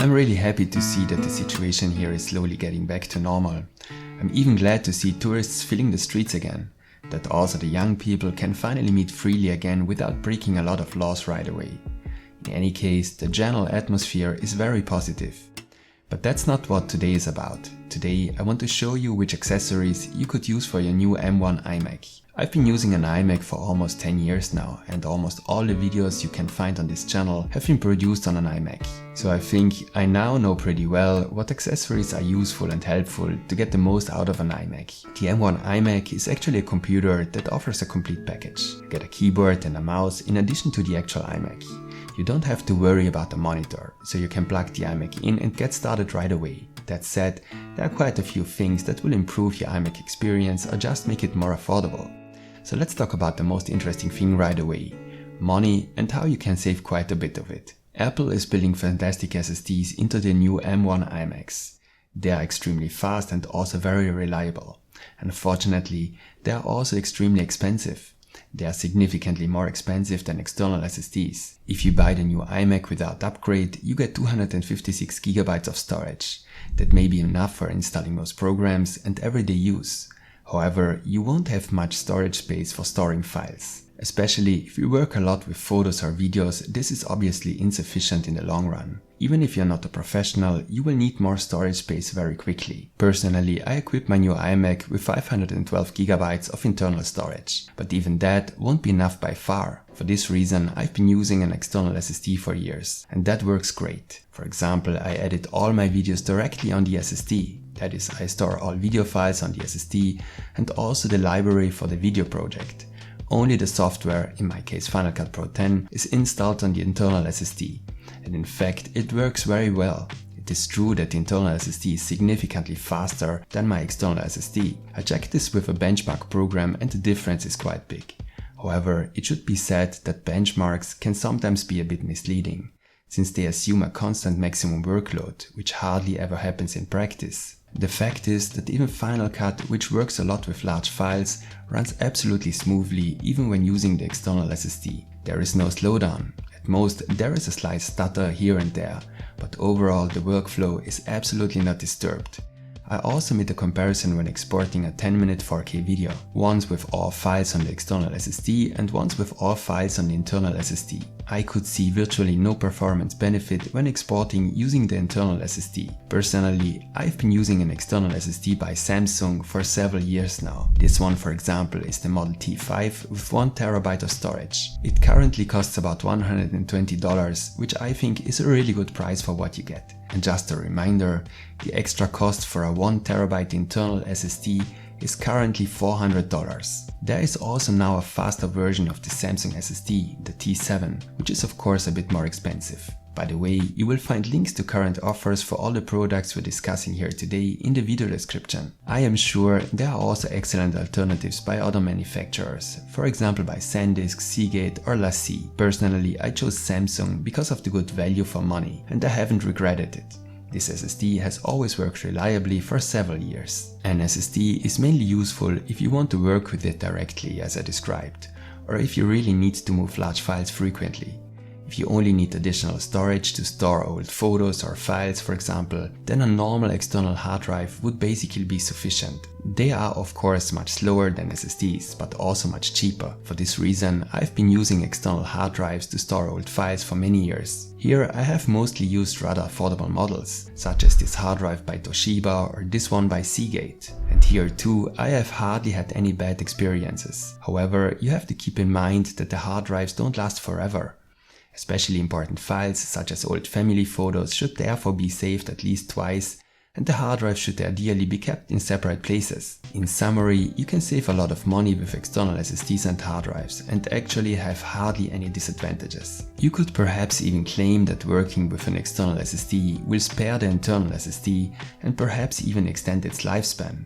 I'm really happy to see that the situation here is slowly getting back to normal. I'm even glad to see tourists filling the streets again, that also the young people can finally meet freely again without breaking a lot of laws right away. In any case, the general atmosphere is very positive. But that's not what today is about. Today I want to show you which accessories you could use for your new M1 iMac. I've been using an iMac for almost 10 years now, and almost all the videos you can find on this channel have been produced on an iMac. So I think I now know pretty well what accessories are useful and helpful to get the most out of an iMac. The M1 iMac is actually a computer that offers a complete package. You get a keyboard and a mouse in addition to the actual iMac. You don't have to worry about the monitor, so you can plug the iMac in and get started right away. That said, there are quite a few things that will improve your iMac experience or just make it more affordable. So let's talk about the most interesting thing right away: money and how you can save quite a bit of it. Apple is building fantastic SSDs into the new M1 iMacs. They are extremely fast and also very reliable. Unfortunately, they are also extremely expensive. They are significantly more expensive than external SSDs. If you buy the new iMac without upgrade, you get 256 GB of storage. That may be enough for installing most programs and everyday use. However, you won't have much storage space for storing files. Especially if you work a lot with photos or videos, this is obviously insufficient in the long run. Even if you're not a professional, you will need more storage space very quickly. Personally, I equipped my new iMac with 512 GB of internal storage, but even that won't be enough by far. For this reason, I've been using an external SSD for years, and that works great. For example, I edit all my videos directly on the SSD. That is, I store all video files on the SSD and also the library for the video project. Only the software, in my case Final Cut Pro 10, is installed on the internal SSD. And in fact, it works very well. It is true that the internal SSD is significantly faster than my external SSD. I checked this with a benchmark program and the difference is quite big. However, it should be said that benchmarks can sometimes be a bit misleading, since they assume a constant maximum workload, which hardly ever happens in practice. The fact is that even Final Cut, which works a lot with large files, runs absolutely smoothly even when using the external SSD. There is no slowdown. At most, there is a slight stutter here and there, but overall the workflow is absolutely not disturbed. I also made a comparison when exporting a 10-minute 4K video, once with all files on the external SSD and once with all files on the internal SSD. I could see virtually no performance benefit when exporting using the internal SSD. Personally, I've been using an external SSD by Samsung for several years now. This one, for example, is the Model T5 with 1 TB of storage. It currently costs about $120, which I think is a really good price for what you get. And just a reminder, the extra cost for a 1 TB internal SSD is currently $400. There is also now a faster version of the Samsung SSD, the T7, which is of course a bit more expensive. By the way, you will find links to current offers for all the products we're discussing here today in the video description. I am sure there are also excellent alternatives by other manufacturers, for example by SanDisk, Seagate or Lofi. Personally, I chose Samsung because of the good value for money, and I haven't regretted it. This SSD has always worked reliably for several years. An SSD is mainly useful if you want to work with it directly, as I described, or if you really need to move large files frequently. If you only need additional storage to store old photos or files, for example, then a normal external hard drive would basically be sufficient. They are of course much slower than SSDs, but also much cheaper. For this reason, I've been using external hard drives to store old files for many years. Here I have mostly used rather affordable models, such as this hard drive by Toshiba or this one by Seagate. And here too, I have hardly had any bad experiences. However, you have to keep in mind that the hard drives don't last forever. Especially important files such as old family photos should therefore be saved at least twice, and the hard drive should ideally be kept in separate places. In summary, you can save a lot of money with external SSDs and hard drives and actually have hardly any disadvantages. You could perhaps even claim that working with an external SSD will spare the internal SSD and perhaps even extend its lifespan.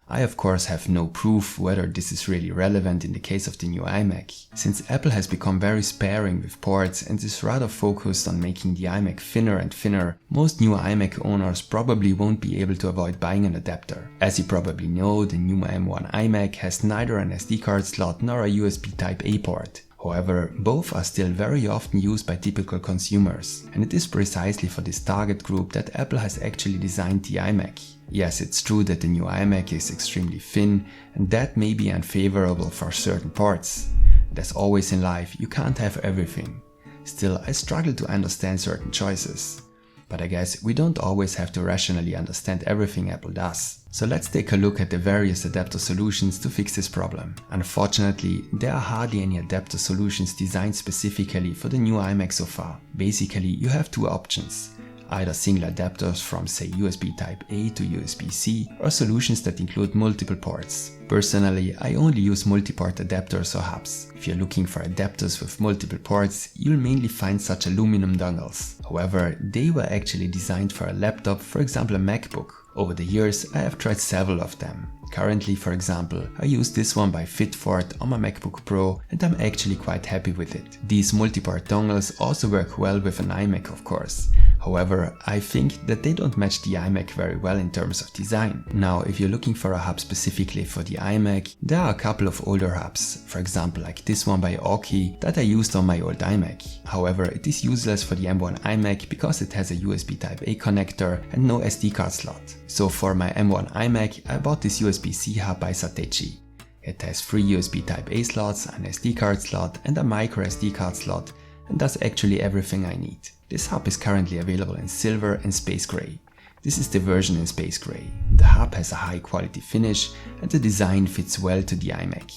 I of course have no proof whether this is really relevant in the case of the new iMac, since Apple has become very sparing with ports and is rather focused on making the iMac thinner and thinner. Most new iMac owners probably won't be able to avoid buying an adapter. As you probably know, the new M1 iMac has neither an SD card slot nor a USB Type-A port. However, both are still very often used by typical consumers, and it is precisely for this target group that Apple has actually designed the iMac. Yes, it's true that the new iMac is extremely thin, and that may be unfavorable for certain parts. And as always in life, you can't have everything. Still, I struggle to understand certain choices. But I guess we don't always have to rationally understand everything Apple does. So let's take a look at the various adapter solutions to fix this problem. Unfortunately, there are hardly any adapter solutions designed specifically for the new iMac so far. Basically, you have two options. Either single adapters from say USB Type-A to USB-C or solutions that include multiple ports. Personally, I only use multi-port adapters or hubs. If you're looking for adapters with multiple ports, you'll mainly find such aluminum dongles. However, they were actually designed for a laptop, for example a MacBook. Over the years, I have tried several of them. Currently, for example, I use this one by Fitfort on my MacBook Pro and I'm actually quite happy with it. These multi-port dongles also work well with an iMac, of course. However, I think that they don't match the iMac very well in terms of design. Now, if you're looking for a hub specifically for the iMac, there are a couple of older hubs, for example like this one by Aukey that I used on my old iMac. However, it is useless for the M1 iMac because it has a USB Type-A connector and no SD card slot. So for my M1 iMac, I bought this USB-C hub by Satechi. It has 3 USB Type-A slots, an SD card slot and a micro SD card slot, and does actually everything I need. This hub is currently available in silver and space gray. This is the version in space gray. The hub has a high quality finish and the design fits well to the iMac.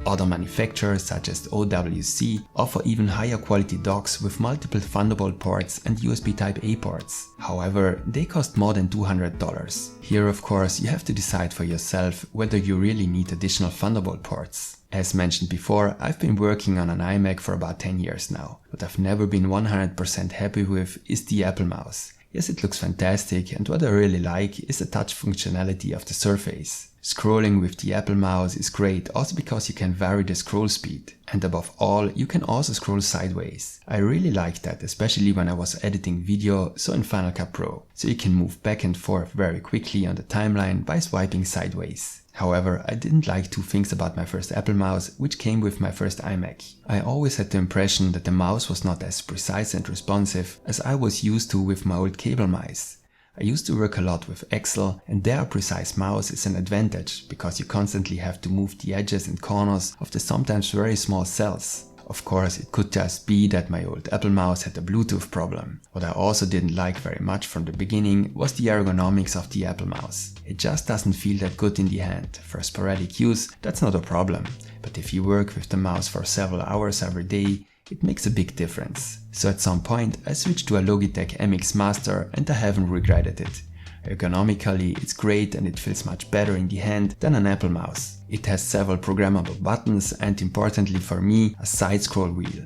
Other manufacturers such as OWC offer even higher quality docks with multiple Thunderbolt ports and USB Type-A ports. However, they cost more than $200. Here of course you have to decide for yourself whether you really need additional Thunderbolt ports. As mentioned before, I've been working on an iMac for about 10 years now. What I've never been 100% happy with is the Apple mouse. Yes, it looks fantastic and what I really like is the touch functionality of the surface. Scrolling with the Apple mouse is great also because you can vary the scroll speed. And above all, you can also scroll sideways. I really like that, especially when I was editing video, so in Final Cut Pro. So you can move back and forth very quickly on the timeline by swiping sideways. However, I didn't like two things about my first Apple mouse, which came with my first iMac. I always had the impression that the mouse was not as precise and responsive as I was used to with my old cable mice. I used to work a lot with Excel and there a precise mouse is an advantage because you constantly have to move the edges and corners of the sometimes very small cells. Of course, it could just be that my old Apple mouse had a Bluetooth problem. What I also didn't like very much from the beginning was the ergonomics of the Apple mouse. It just doesn't feel that good in the hand. For sporadic use, that's not a problem. But if you work with the mouse for several hours every day, it makes a big difference. So at some point, I switched to a Logitech MX Master and I haven't regretted it. Ergonomically, it's great and it feels much better in the hand than an Apple mouse. It has several programmable buttons and importantly for me, a side scroll wheel.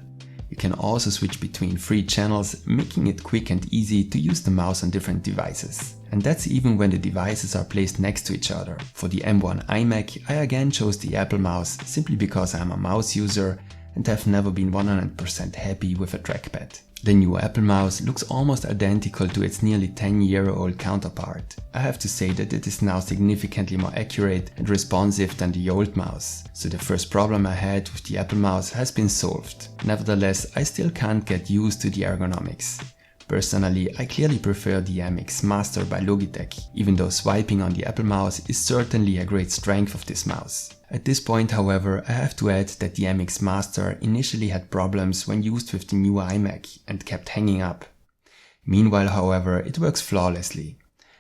You can also switch between 3 channels, making it quick and easy to use the mouse on different devices. And that's even when the devices are placed next to each other. For the M1 iMac, I again chose the Apple mouse simply because I'm a mouse user and have never been 100% happy with a trackpad. The new Apple mouse looks almost identical to its nearly 10-year-old counterpart. I have to say that it is now significantly more accurate and responsive than the old mouse. So the first problem I had with the Apple mouse has been solved. Nevertheless, I still can't get used to the ergonomics. Personally, I clearly prefer the MX Master by Logitech, even though swiping on the Apple mouse is certainly a great strength of this mouse. At this point, however, I have to add that the MX Master initially had problems when used with the new iMac and kept hanging up. Meanwhile, however, it works flawlessly,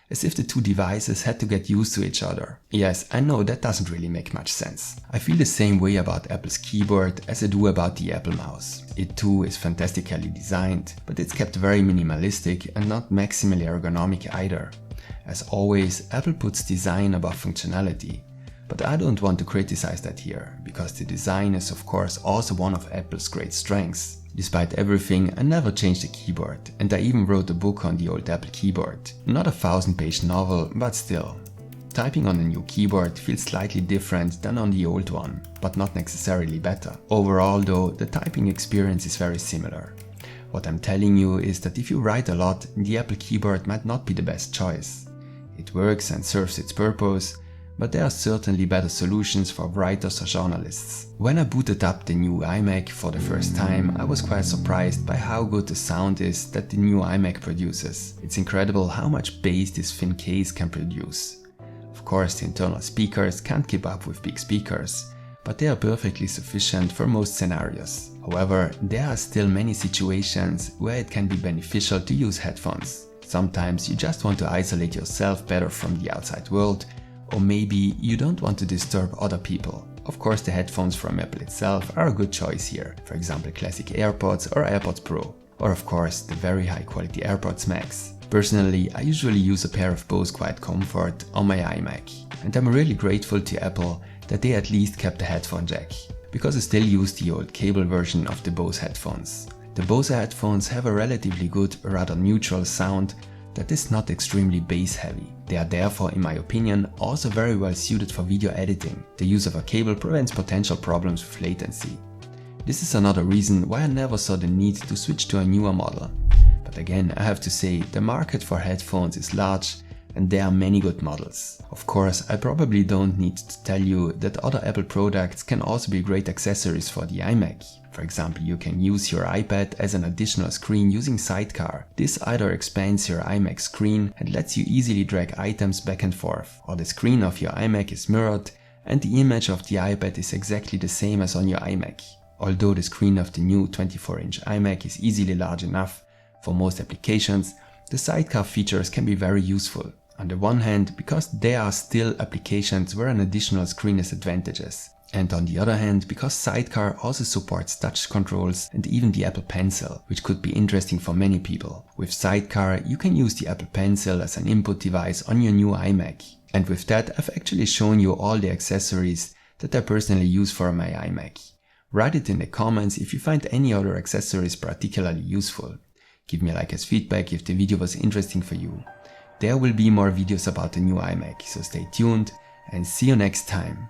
as if the two devices had to get used to each other. Yes, I know that doesn't really make much sense. I feel the same way about Apple's keyboard as I do about the Apple mouse. It too is fantastically designed, but it's kept very minimalistic and not maximally ergonomic either. As always, Apple puts design above functionality. But I don't want to criticize that here, because the design is of course also one of Apple's great strengths. Despite everything, I never changed the keyboard, and I even wrote a book on the old Apple keyboard. Not a 1000-page novel, but still. Typing on a new keyboard feels slightly different than on the old one, but not necessarily better. Overall though, the typing experience is very similar. What I'm telling you is that if you write a lot, the Apple keyboard might not be the best choice. It works and serves its purpose, but there are certainly better solutions for writers or journalists. When I booted up the new iMac for the first time, I was quite surprised by how good the sound is that the new iMac produces. It's incredible how much bass this thin case can produce. Of course, the internal speakers can't keep up with big speakers, but they are perfectly sufficient for most scenarios. However, there are still many situations where it can be beneficial to use headphones. Sometimes you just want to isolate yourself better from the outside world, or maybe you don't want to disturb other people. Of course, the headphones from Apple itself are a good choice here, for example classic AirPods or AirPods Pro, or of course the very high quality AirPods Max. Personally, I usually use a pair of Bose Quiet Comfort on my iMac, and I'm really grateful to Apple that they at least kept the headphone jack, because I still use the old cable version of the Bose headphones. The Bose headphones have a relatively good, rather neutral sound that is not extremely bass heavy. They are therefore, in my opinion, also very well suited for video editing. The use of a cable prevents potential problems with latency. This is another reason why I never saw the need to switch to a newer model. But again, I have to say, the market for headphones is large and there are many good models. Of course, I probably don't need to tell you that other Apple products can also be great accessories for the iMac. For example, you can use your iPad as an additional screen using Sidecar. This either expands your iMac screen and lets you easily drag items back and forth, or the screen of your iMac is mirrored and the image of the iPad is exactly the same as on your iMac. Although the screen of the new 24-inch iMac is easily large enough for most applications, the Sidecar features can be very useful. On the one hand, because there are still applications where an additional screen is advantageous. And on the other hand, because Sidecar also supports touch controls and even the Apple Pencil, which could be interesting for many people. With Sidecar, you can use the Apple Pencil as an input device on your new iMac. And with that, I've actually shown you all the accessories that I personally use for my iMac. Write it in the comments if you find any other accessories particularly useful. Give me a like as feedback if the video was interesting for you. There will be more videos about the new iMac, so stay tuned and see you next time.